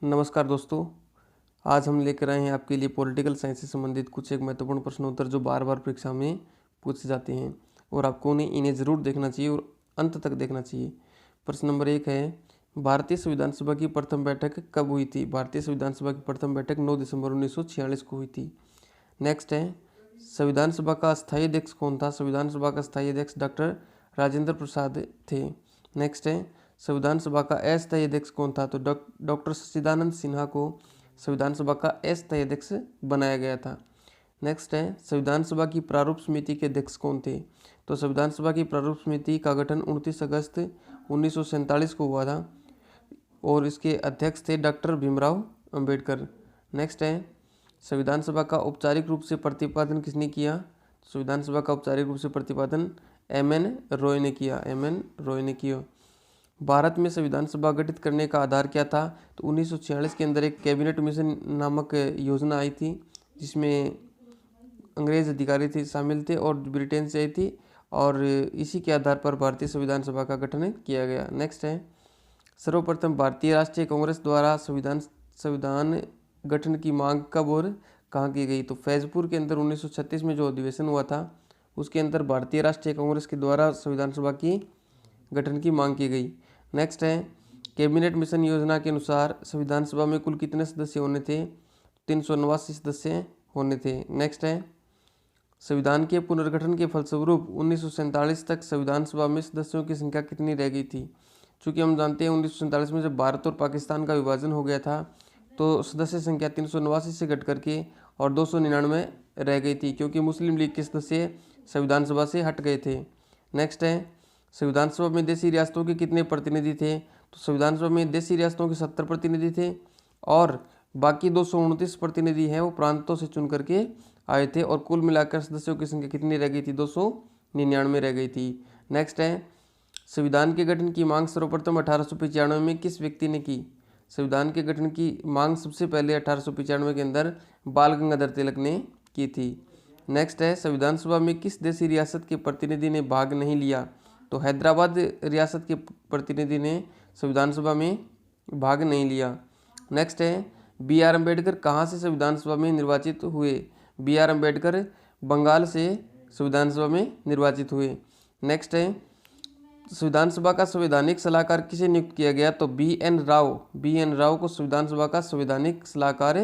नमस्कार दोस्तों। आज हम लेकर आए हैं आपके लिए पॉलिटिकल साइंस से संबंधित कुछ एक महत्वपूर्ण प्रश्नोत्तर जो बार बार परीक्षा में पूछे जाते हैं और आपको इन्हें ज़रूर देखना चाहिए और अंत तक देखना चाहिए। प्रश्न नंबर 1 है, भारतीय संविधान सभा की प्रथम बैठक कब हुई थी? भारतीय संविधान सभा की प्रथम बैठक 9 दिसंबर 1946 को हुई थी। नेक्स्ट है, संविधान सभा का अस्थायी अध्यक्ष कौन था? संविधान सभा का अस्थायी अध्यक्ष डॉक्टर राजेंद्र प्रसाद थे। नेक्स्ट है, संविधान सभा का अस्थायी अध्यक्ष कौन था? तो डॉक्टर सच्चिदानंद सिन्हा को संविधान सभा का अस्थायी अध्यक्ष बनाया गया था। नेक्स्ट है, संविधान सभा की प्रारूप समिति के अध्यक्ष कौन थे? तो संविधान सभा की प्रारूप समिति का गठन 29 अगस्त 1947 को हुआ था और इसके अध्यक्ष थे डॉक्टर भीमराव अंबेडकर। नेक्स्ट है, संविधान सभा का औपचारिक रूप से प्रतिपादन किसने किया? संविधान सभा का औपचारिक रूप से प्रतिपादन M.N. रॉय ने किया। M.N. रॉय ने किया। भारत में संविधान सभा गठित करने का आधार क्या था? तो 1946 के अंदर एक कैबिनेट मिशन नामक योजना आई थी जिसमें अंग्रेज अधिकारी थे शामिल थे और ब्रिटेन से आई थी और इसी के आधार पर भारतीय संविधान सभा का गठन किया गया। नेक्स्ट है, सर्वप्रथम भारतीय राष्ट्रीय कांग्रेस द्वारा संविधान गठन की मांग कब और कहाँ की गई? तो फैजपुर के अंदर 1936 में जो अधिवेशन हुआ था उसके अंदर भारतीय राष्ट्रीय कांग्रेस के द्वारा संविधान सभा की गठन की मांग की गई। नेक्स्ट है, कैबिनेट मिशन योजना के अनुसार संविधान सभा में कुल कितने सदस्य होने थे? 389 सदस्य होने थे। नेक्स्ट है, संविधान के पुनर्गठन के फलस्वरूप 1947 तक संविधान सभा में सदस्यों की संख्या कितनी रह गई थी? चूँकि हम जानते हैं 1947 में जब भारत और पाकिस्तान का विभाजन हो गया था तो सदस्य संख्या 389 से घट करके और 299 रह गई थी क्योंकि मुस्लिम लीग के सदस्य संविधान सभा से हट गए थे। नेक्स्ट है, संविधान सभा में देशी रियासतों के कितने प्रतिनिधि थे? तो संविधान सभा में देशी रियासतों के 70 प्रतिनिधि थे और बाकी 229 प्रतिनिधि हैं वो प्रांतों से चुन करके आए थे और कुल मिलाकर सदस्यों की संख्या कितनी रह गई थी? 299 रह गई थी। नेक्स्ट है, संविधान के गठन की मांग सर्वप्रथम 1895 में किस व्यक्ति ने की? संविधान के गठन की मांग सबसे पहले 1895 के अंदर बाल गंगाधर तिलक ने की थी। नेक्स्ट है, संविधान सभा में किस देशी रियासत के प्रतिनिधि ने भाग नहीं लिया? तो हैदराबाद रियासत के प्रतिनिधि ने संविधान सभा में भाग नहीं लिया। नेक्स्ट है, B.R. अम्बेडकर कहाँ से संविधान सभा में निर्वाचित हुए? B.R. अम्बेडकर बंगाल से संविधान सभा में निर्वाचित हुए। नेक्स्ट है, संविधान सभा का संवैधानिक सलाहकार किसे नियुक्त किया गया? तो B.N. राव को संविधान सभा का संवैधानिक सलाहकार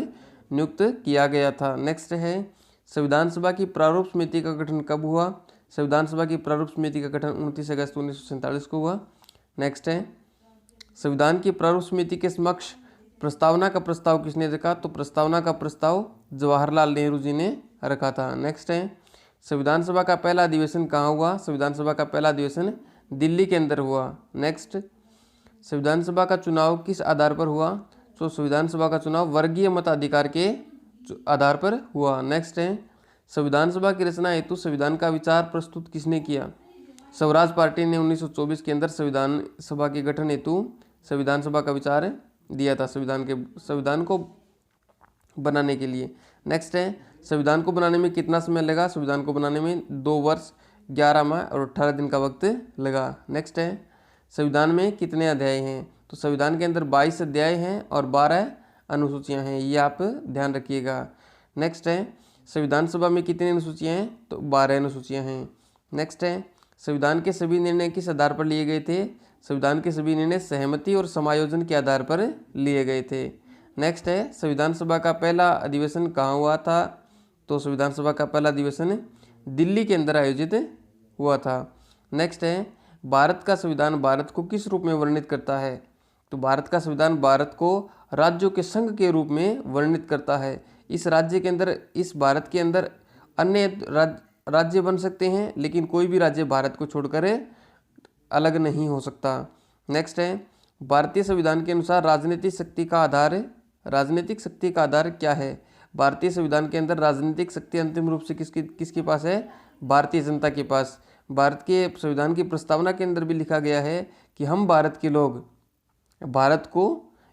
नियुक्त किया गया था। नेक्स्ट है, संविधान सभा की प्रारूप समिति का गठन कब हुआ? संविधान सभा की प्रारूप समिति का गठन 29 अगस्त 1947 को हुआ। नेक्स्ट है, संविधान की प्रारूप समिति के समक्ष प्रस्तावना का प्रस्ताव किसने रखा? तो प्रस्तावना का प्रस्ताव जवाहरलाल नेहरू जी ने रखा था। नेक्स्ट है, संविधान सभा का पहला अधिवेशन कहाँ हुआ? संविधान सभा का पहला अधिवेशन दिल्ली के अंदर हुआ। नेक्स्ट, संविधान सभा का चुनाव किस आधार पर हुआ? तो संविधान सभा का चुनाव वर्गीय मताधिकार के आधार पर हुआ। नेक्स्ट है, संविधान सभा की रचना हेतु संविधान का विचार प्रस्तुत किसने किया? स्वराज पार्टी ने 1924 के अंदर संविधान सभा के गठन हेतु संविधान सभा का विचार दिया था संविधान को बनाने के लिए। नेक्स्ट है, संविधान को बनाने में कितना समय लगा? संविधान को बनाने में 2 वर्ष 11 माह और 18 दिन का वक्त लगा। नेक्स्ट है, संविधान में कितने अध्याय हैं? तो संविधान के अंदर 22 अध्याय हैं और 12 अनुसूचियां हैं, ये आप ध्यान रखिएगा। नेक्स्ट है, संविधान सभा में कितनी अनुसूचियां हैं? तो 12 अनुसूचियां हैं। नेक्स्ट है, संविधान के सभी निर्णय किस आधार पर लिए गए थे? संविधान के सभी निर्णय सहमति और समायोजन के आधार पर लिए गए थे। नेक्स्ट है, संविधान सभा का पहला अधिवेशन कहाँ हुआ था? तो संविधान सभा का पहला अधिवेशन दिल्ली के अंदर आयोजित हुआ था। नेक्स्ट है, भारत का संविधान भारत को किस रूप में वर्णित करता है? तो भारत का संविधान भारत को राज्यों के संघ के रूप में वर्णित करता है। इस राज्य के अंदर, इस भारत के अंदर अन्य राज्य बन सकते हैं लेकिन कोई भी राज्य भारत को छोड़कर अलग नहीं हो सकता। नेक्स्ट है, भारतीय संविधान के अनुसार राजनीतिक शक्ति का आधार क्या है? भारतीय संविधान के अंदर राजनीतिक शक्ति अंतिम रूप से किसके पास है? भारतीय जनता के पास। भारत के संविधान की प्रस्तावना के अंदर भी लिखा गया है कि हम भारत के लोग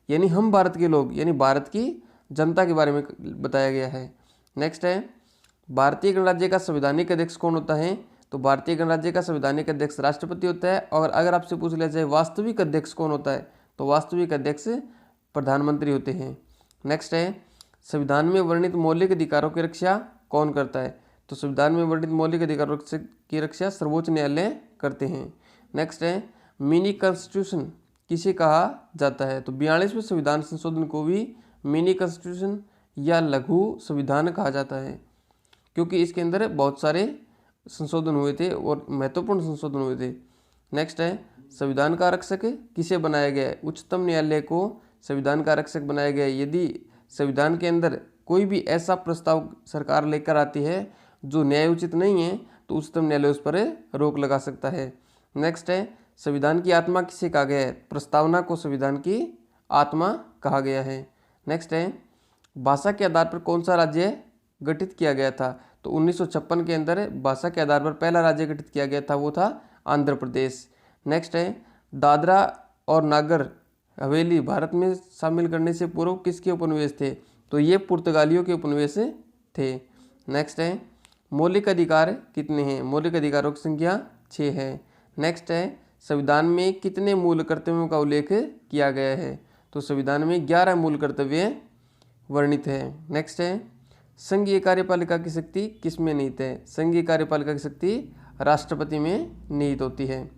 यानी भारत की जनता के बारे में बताया गया है। नेक्स्ट है, भारतीय गणराज्य का संवैधानिक अध्यक्ष कौन होता है? तो भारतीय गणराज्य का संवैधानिक अध्यक्ष राष्ट्रपति होता है। और अगर आपसे पूछ लिया जाए वास्तविक अध्यक्ष कौन होता है? तो वास्तविक अध्यक्ष प्रधानमंत्री होते हैं। नेक्स्ट है, संविधान में वर्णित मौलिक अधिकारों की रक्षा कौन करता है? तो संविधान में वर्णित मौलिक अधिकारों की रक्षा सर्वोच्च न्यायालय करते हैं। नेक्स्ट है, मिनी कॉन्स्टिट्यूशन किसे कहा जाता है? तो 42वें संविधान संशोधन को भी मिनी कॉन्स्टिट्यूशन या लघु संविधान कहा जाता है, क्योंकि इसके अंदर बहुत सारे संशोधन हुए थे और महत्वपूर्ण संशोधन हुए थे। नेक्स्ट है, संविधान का आरक्षक किसे बनाया गया है? उच्चतम न्यायालय को संविधान का आरक्षक बनाया गया है। यदि संविधान के अंदर कोई भी ऐसा प्रस्ताव सरकार लेकर आती है जो न्यायोचित नहीं है तो उच्चतम न्यायालय उस पर रोक लगा सकता है। नेक्स्ट है, संविधान की आत्मा किसे कहा गया है? प्रस्तावना को संविधान की आत्मा कहा गया है। नेक्स्ट है, भाषा के आधार पर कौन सा राज्य गठित किया गया था? तो 1956 के अंदर भाषा के आधार पर पहला राज्य गठित किया गया था, वो था आंध्र प्रदेश। नेक्स्ट है, दादरा और नागर हवेली भारत में शामिल करने से पूर्व किसके उपनिवेश थे? तो ये पुर्तगालियों के उपनिवेश थे। नेक्स्ट है, मौलिक अधिकार कितने हैं? मौलिक अधिकारों की संख्या 6 है। नेक्स्ट है, संविधान में कितने मूल कर्तव्यों का उल्लेख किया गया है? तो संविधान में 11 मूल कर्तव्य वर्णित है। नेक्स्ट है, संघीय कार्यपालिका की शक्ति किसमें निहित है? संघीय कार्यपालिका की शक्ति राष्ट्रपति में निहित होती है।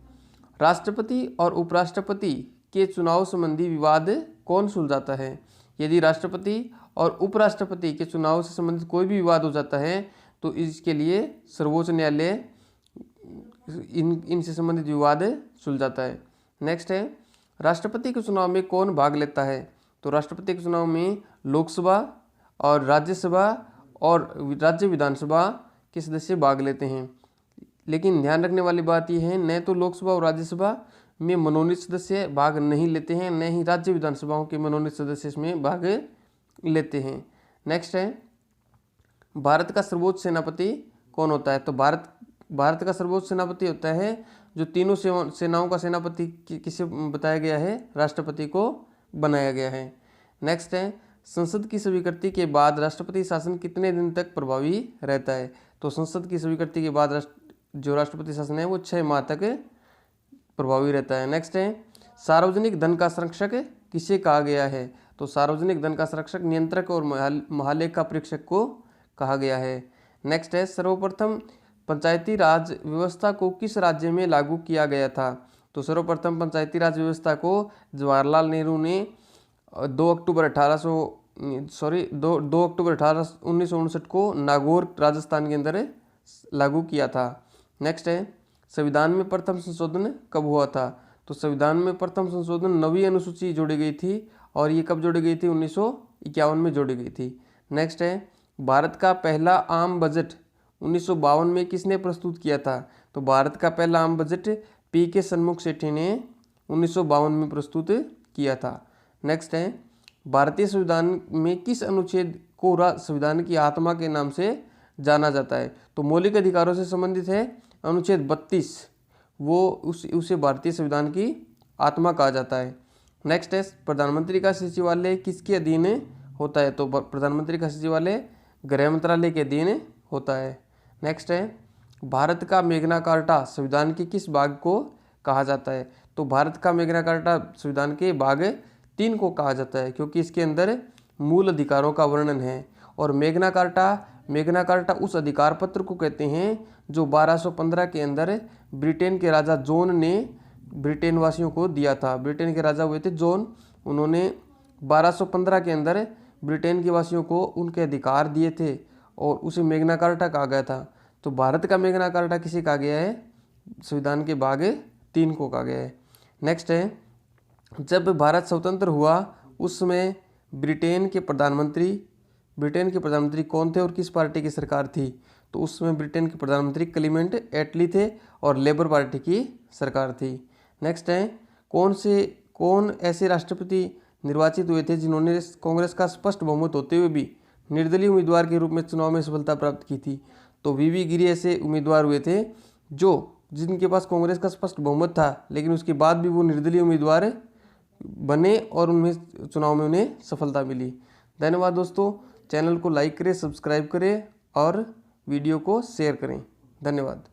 राष्ट्रपति और उपराष्ट्रपति के चुनाव संबंधी विवाद कौन सुलझाता है? यदि राष्ट्रपति और उपराष्ट्रपति के चुनाव से संबंधित कोई भी विवाद हो जाता है तो इसके लिए सर्वोच्च न्यायालय इनसे संबंधित विवाद सुलझाता है। नेक्स्ट है, राष्ट्रपति के चुनाव में कौन भाग लेता है? तो राष्ट्रपति के चुनाव में लोकसभा और राज्यसभा और राज्य विधानसभा के सदस्य भाग लेते हैं। लेकिन ध्यान रखने वाली बात यह है, न तो लोकसभा और राज्यसभा में मनोनीत सदस्य भाग नहीं लेते हैं, न ही राज्य विधानसभाओं के मनोनीत सदस्य इसमें भाग लेते हैं। नेक्स्ट है, भारत का सर्वोच्च सेनापति कौन होता है? तो भारत का सर्वोच्च सेनापति होता है जो तीनों सेनाओं का सेनापति किसे बताया गया है? राष्ट्रपति को बनाया गया है। नेक्स्ट है, संसद की स्वीकृति के बाद राष्ट्रपति शासन कितने दिन तक प्रभावी रहता है? तो संसद की स्वीकृति के बाद जो राष्ट्रपति शासन है वो 6 माह तक प्रभावी रहता है। नेक्स्ट है, सार्वजनिक धन का संरक्षक किसे कहा गया है? तो सार्वजनिक धन का संरक्षक नियंत्रक और महालेखा परीक्षक को कहा गया है। नेक्स्ट है, सर्वप्रथम पंचायती राज व्यवस्था को किस राज्य में लागू किया गया था? तो सर्वप्रथम पंचायती राज व्यवस्था को जवाहरलाल नेहरू ने 2 अक्टूबर 1959 को नागौर राजस्थान के अंदर लागू किया था। नेक्स्ट है, संविधान में प्रथम संशोधन कब हुआ था? तो संविधान में प्रथम संशोधन 9वीं अनुसूची जोड़ी गई थी और ये कब जोड़ी गई थी? 1951 में जोड़ी गई थी। नेक्स्ट है, भारत का पहला आम बजट 1952 में किसने प्रस्तुत किया था? तो भारत का पहला आम बजट पी.के. सन्मुख सेठी ने 1952 में प्रस्तुत किया था। नेक्स्ट है, भारतीय संविधान में किस अनुच्छेद को संविधान की आत्मा के नाम से जाना जाता है? तो मौलिक अधिकारों से संबंधित है अनुच्छेद 32, वो उसे भारतीय संविधान की आत्मा कहा जाता है। नेक्स्ट है, प्रधानमंत्री का सचिवालय किसके अधीन होता है? तो प्रधानमंत्री का सचिवालय गृह मंत्रालय के अधीन होता है। नेक्स्ट है, भारत का मैग्ना कार्टा संविधान के किस भाग को कहा जाता है? तो भारत का मैग्ना कार्टा संविधान के भाग 3 को कहा जाता है, क्योंकि इसके अंदर मूल अधिकारों का वर्णन है। और मैग्ना कार्टा उस अधिकार पत्र को कहते हैं जो 1215 के अंदर ब्रिटेन के राजा जॉन ने ब्रिटेन वासियों को दिया था। ब्रिटेन के राजा हुए थे जॉन, उन्होंने 1215 के अंदर ब्रिटेन के वासियों को उनके अधिकार दिए थे और उसे मैग्ना कार्टा कहा गया था। तो भारत का मैग्ना कार्टा किसे कहा गया है? संविधान के भाग 3 को कहा गया है। नेक्स्ट है, जब भारत स्वतंत्र हुआ उस समय ब्रिटेन के प्रधानमंत्री कौन थे और किस पार्टी की सरकार थी? तो उस समय ब्रिटेन के प्रधानमंत्री क्लीमेंट एटली थे और लेबर पार्टी की सरकार थी। नेक्स्ट है, कौन ऐसे राष्ट्रपति निर्वाचित हुए थे जिन्होंने कांग्रेस का स्पष्ट बहुमत होते हुए भी निर्दलीय उम्मीदवार के रूप में चुनाव में सफलता प्राप्त की थी? तो वी गिरी ऐसे उम्मीदवार हुए थे जिनके पास कांग्रेस का स्पष्ट बहुमत था, लेकिन उसके बाद भी वो निर्दलीय उम्मीदवार बने और उनमें चुनाव में उन्हें सफलता मिली। धन्यवाद दोस्तों, चैनल को लाइक करें, सब्सक्राइब करें और वीडियो को शेयर करें। धन्यवाद।